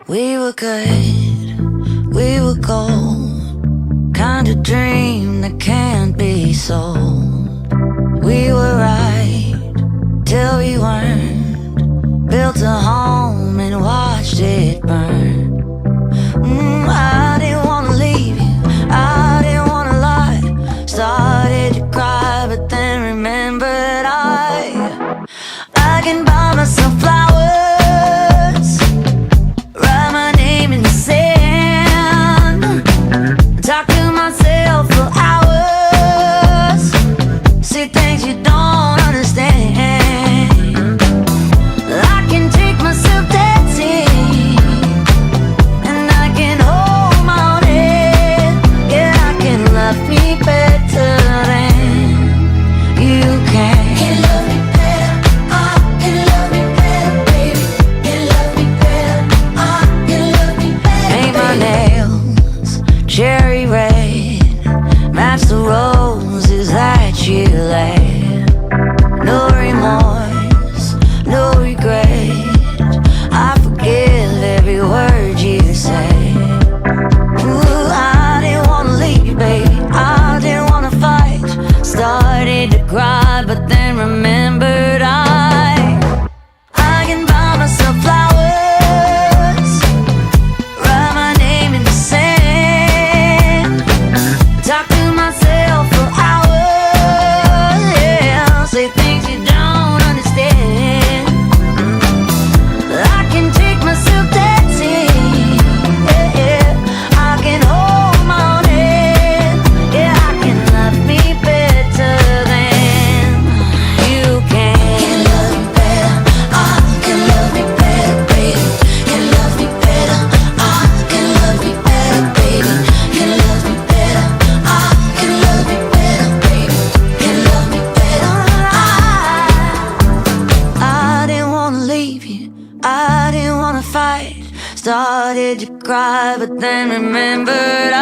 We were good, we were gold, kind of dream that can't be sold. We were right till we weren't, built a home and watched it burn. I didn't wanna leave you, I didn't wanna lie. Started to cry but then remembered I can buy myself flowers, write my name in the sand, talk to myself for hours, say things you don't understand. I can take myself dancing, and I can hold my own head. Yeah, I can love me better than you can. Can love me better, I can love me better, baby. Can love me better, I can love me better. Paint my nails cherry red, match the roses that you laid. No remorse, no regret, I forgive every word you say. Ooh, I didn't wanna leave, baby, I didn't wanna fight. Started to cry, but then remembered I can buy myself flowers, write my name in the sand, talk to myself for hours, yeah, say things you don't understand. I can take myself dancing, yeah, yeah. I can hold my own head, yeah, I can love me better than you can. Can love me better, I can love me better, baby. Can love me better, I can love me better, baby. Can love me better, I can love me better, baby. Can love me better, I didn't wanna leave you, I didn't wanna fight. Started to cry, but then remembered